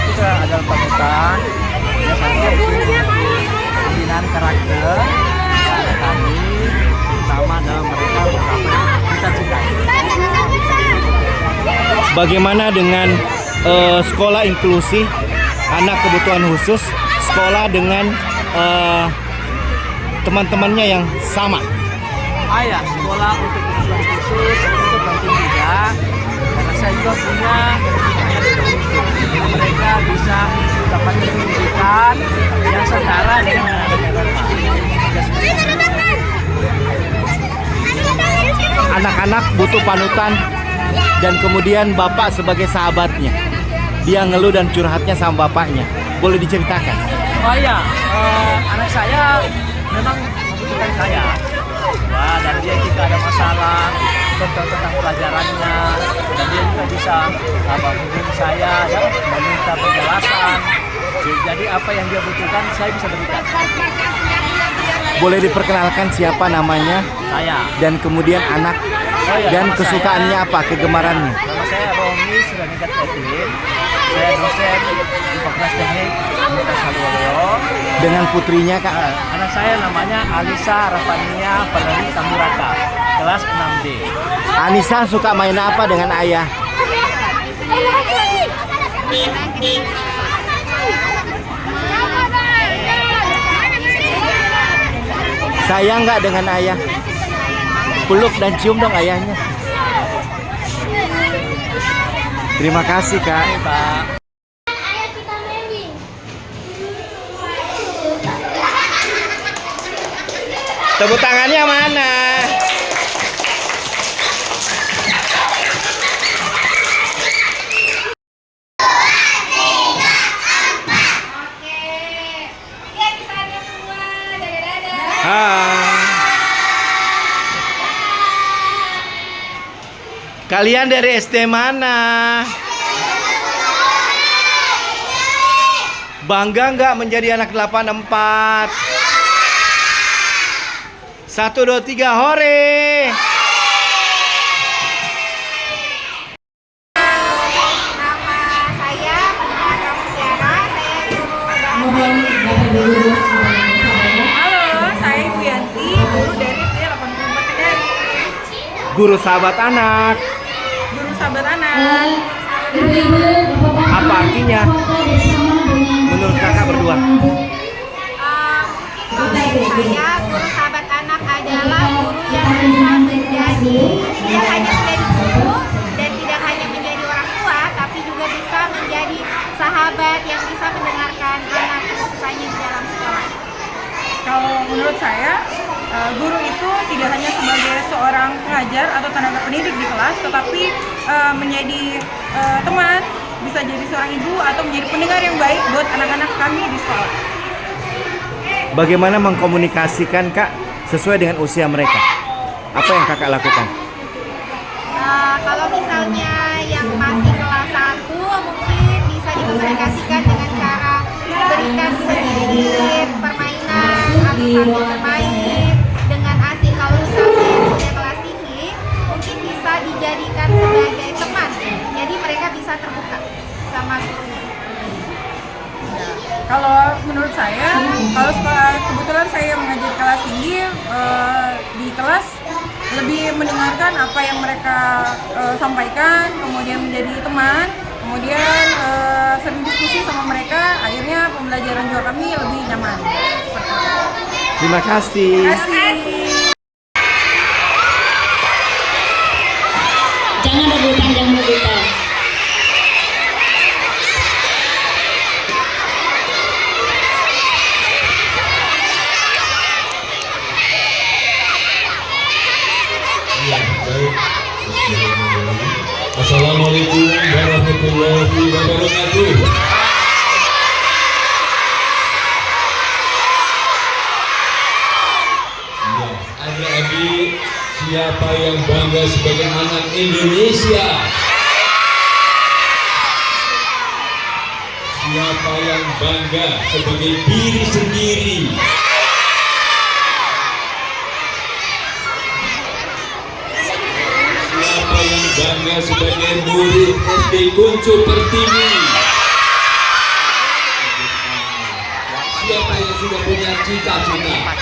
itu adalah panutan. Biasanya itu pembinaan karakter kami sama dengan mereka beberapa kita cintai. Bagaimana dengan sekolah inklusi anak kebutuhan khusus, sekolah dengan teman-temannya yang sama? Ya, sekolah untuk kebutuhan khusus untuk penting juga, karena saya juga punya mereka bisa mendapatkan pendidikan yang setara dengan anak-anak butuh panutan dan kemudian bapak sebagai sahabatnya, dia ngeluh dan curhatnya sama bapaknya, boleh diceritakan? Anak saya memang membutuhkan saya. Dan dia jika ada masalah tentang pelajarannya, dan dia juga bisa menghubungi saya dan meminta penjelasan. Jadi apa yang dia butuhkan saya bisa berikan. Boleh diperkenalkan siapa namanya? Saya. Dan kemudian anak dan kesukaannya apa, kegemarannya? Nama saya Romi Suranikat Edwin. Saya dosen di Fakultas Teknik Universitas Haloleo. Dengan putrinya kak? Anak saya namanya Alisa Rafania Fadli Tamuraka, kelas 6D. Anissa suka main apa dengan ayah? Sayang nggak dengan ayah? Peluk dan cium dong ayahnya. Terima kasih kak. Pak. Tepuk tangannya mana? Kalian dari SD mana? Bangga nggak menjadi anak 84? 1, 2, 3, hore! Nama saya Pina Kamusiara, saya guru bahasa. Halo, saya Ibu Yanti, guru dari SD 84 Kendari. Guru sahabat anak. Guru sahabat anak. Apa artinya menurut kakak berdua? Mungkin menurut saya guru sahabat anak adalah guru yang bisa menjadi tidak hanya menjadi guru dan tidak hanya menjadi orang tua, tapi juga bisa menjadi sahabat yang bisa mendengarkan anak usahanya di dalam sekolah. Kalau menurut saya, guru itu tidak hanya sebagai seorang pengajar atau tenaga pendidik di kelas, tetapi menjadi teman, bisa jadi seorang ibu atau menjadi pendengar yang baik buat anak-anak kami di sekolah. Bagaimana mengkomunikasikan kak sesuai dengan usia mereka? Apa yang kakak lakukan? Kalau misalnya yang masih kelas 1 mungkin bisa dikomunikasikan dengan cara diberikan sedikit permainan atau sambil bermain dengan asik. Kalau misalnya yang sudah kelas tinggi mungkin bisa dijadikan sebagai teman, jadi mereka bisa terbuka sama gurunya. Kalau menurut saya, kalau kebetulan saya mengajar kelas tinggi, di kelas lebih mendengarkan apa yang mereka sampaikan, kemudian menjadi teman, kemudian sering diskusi sama mereka, akhirnya pembelajaran juga kami lebih nyaman. Terima kasih. Terima kasih. Jangan rebutan, jangan rebutan. Assalamualaikum warahmatullahi wabarakatuh. Ya, adik-adik, siapa yang bangga sebagai anak Indonesia? Siapa yang bangga sebagai diri sendiri? Siapa yang bangga sebagai murid SD Kuncu Pertiwi? cita-cita.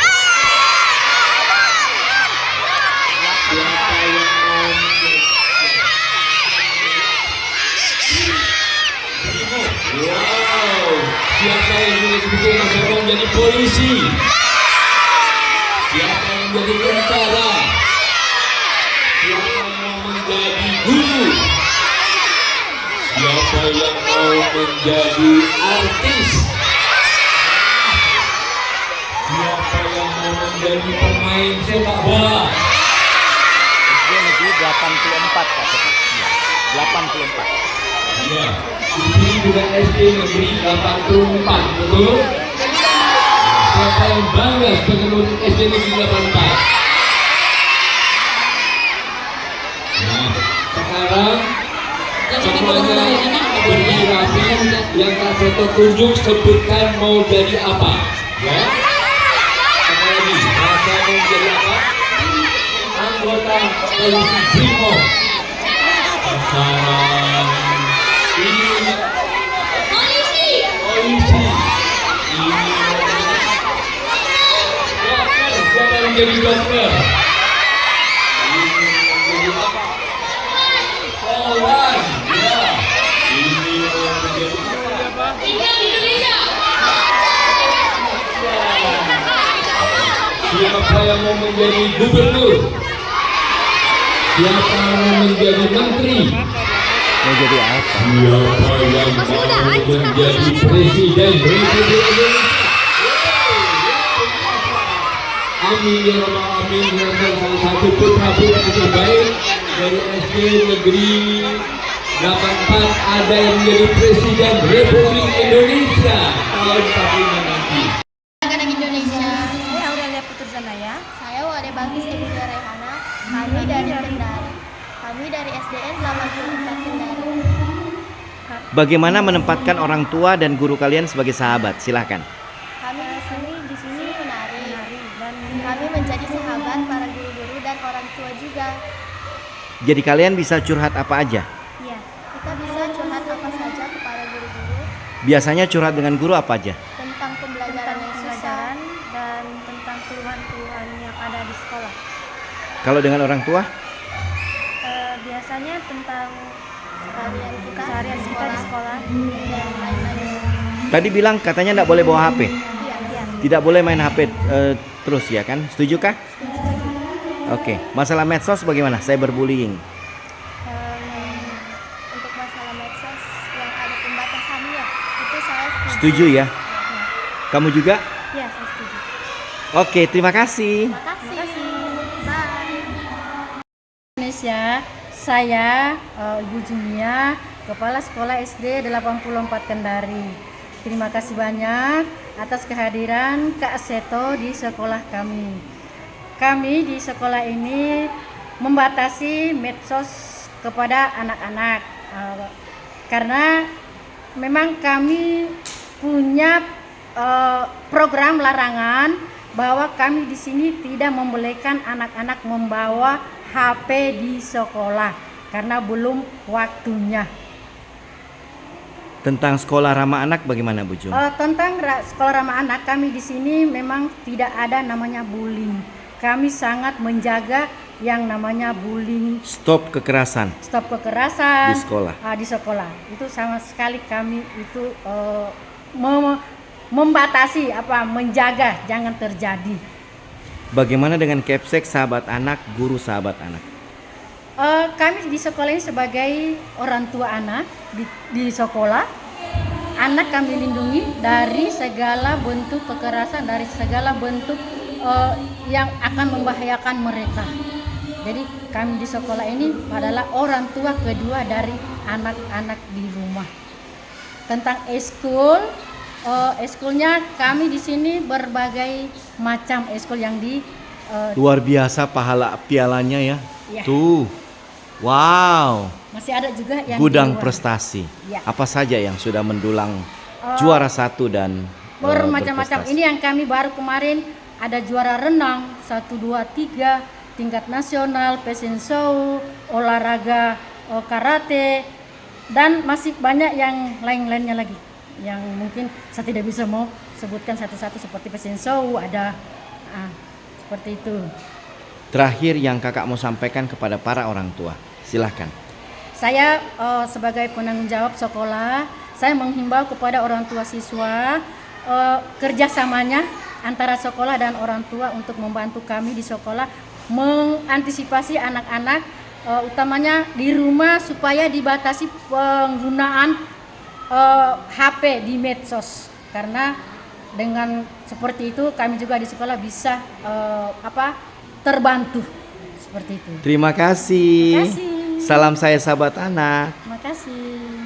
Siapa yang mau wow, siapa yang ingin sebagai masa depan menjadi polisi? Siapa yang menjadi tentara? Siapa yang mau menjadi guru? Siapa yang mau menjadi artis? Siapa yang mau menjadi pemain sepak bola? SD Negeri 84 katanya. 84. Ya, di sini juga SD Negeri 84, betul? Siapa yang bangga sebagai murid SD Negeri 84? Nah, sekarang semuanya berdiri rapi, yang Kak Seto tunjuk sebutkan mau jadi apa, ya? Apa lagi? Rasa mau jadi apa? Anggota polisi Brimob. Sekarang ini polisi. Ini dokter. Siapa yang jadi dokter? Ini menjadi apa? Polwan. Ya. Ini menjadi apa? Siapa yang mau menjadi gubernur? Siapa yang mau menjadi menteri? Mau jadi apa? Siapa yang mau menjadi presiden Republik Indonesia? Amin ya rabbal alamin. Salah satu putra-putri terbaik dari SD Negeri 84 ada yang menjadi presiden Republik Indonesia tahun 45 nanti. Anak Indonesia. Saya Aurelia Puturzanaya. Saya Wade Bagis Ibu Rehana. Kami dari Kendari. Kami dari SDN 84 Kendari. Bagaimana menempatkan orang tua dan guru kalian sebagai sahabat? Silahkan. Kami di sini menari dan kami menjadi sahabat para guru-guru dan orang tua juga. Jadi kalian bisa curhat apa aja? Iya, kita bisa curhat apa saja kepada guru-guru Biasanya curhat dengan guru apa aja? tentang pembelajaran yang susah. dan tentang keluhan-keluhan yang ada di sekolah. Kalau dengan orang tua? Biasanya tentang Keseharian kita di sekolah. dan lain-lain. Tadi bilang katanya tidak boleh bawa HP. Iya. Tidak boleh main HP terus ya kan? Setuju kah? Oke. Masalah medsos bagaimana? Cyberbullying. Untuk masalah medsos yang ada pembatasannya, itu saya Setuju ya? Kamu juga? Iya, saya setuju. Oke, terima kasih. Terima kasih. Bye. Indonesia, saya Ibu Jumia, Kepala Sekolah SD 84 Kendari. Terima kasih banyak atas kehadiran Kak Seto di sekolah kami. Kami di sekolah ini membatasi medsos kepada anak-anak karena memang kami punya program larangan bahwa kami di sini tidak membolehkan anak-anak membawa HP di sekolah karena belum waktunya. Tentang sekolah ramah anak bagaimana Bu Jum? Tentang sekolah ramah anak, kami di sini memang tidak ada namanya bullying. Kami sangat menjaga yang namanya bullying. Stop kekerasan Stop kekerasan di sekolah. Di sekolah itu sama sekali kami itu membatasi menjaga jangan terjadi. Bagaimana dengan Kepsek sahabat anak, guru sahabat anak? Kami di sekolah ini sebagai orang tua anak di sekolah, anak kami lindungi dari segala bentuk kekerasan, dari segala bentuk yang akan membahayakan mereka. Jadi kami di sekolah ini adalah orang tua kedua dari anak-anak di rumah. Tentang eskul, eskulnya kami di sini berbagai macam eskul yang di Luar biasa pahala pialanya ya. Ya. Tuh. Wow. masih ada juga yang Gudang di luar. prestasi. Ya. Apa saja yang sudah mendulang juara 1 dan bermacam-macam. berprestasi? Ini yang kami baru kemarin ada juara renang 1, 2, 3 tingkat nasional, fashion show, olahraga karate, dan masih banyak yang lain-lainnya lagi. yang mungkin saya tidak bisa mau sebutkan satu-satu seperti Presiden Sow ada seperti itu. Terakhir yang kakak mau sampaikan kepada para orang tua, silahkan. Saya sebagai penanggung jawab sekolah, saya menghimbau kepada orang tua siswa kerjasamanya antara sekolah dan orang tua untuk membantu kami di sekolah mengantisipasi anak-anak utamanya di rumah supaya dibatasi penggunaan HP di medsos, karena dengan seperti itu kami juga di sekolah bisa terbantu seperti itu. Terima kasih. Terima kasih. Salam saya sahabat anak. Terima kasih.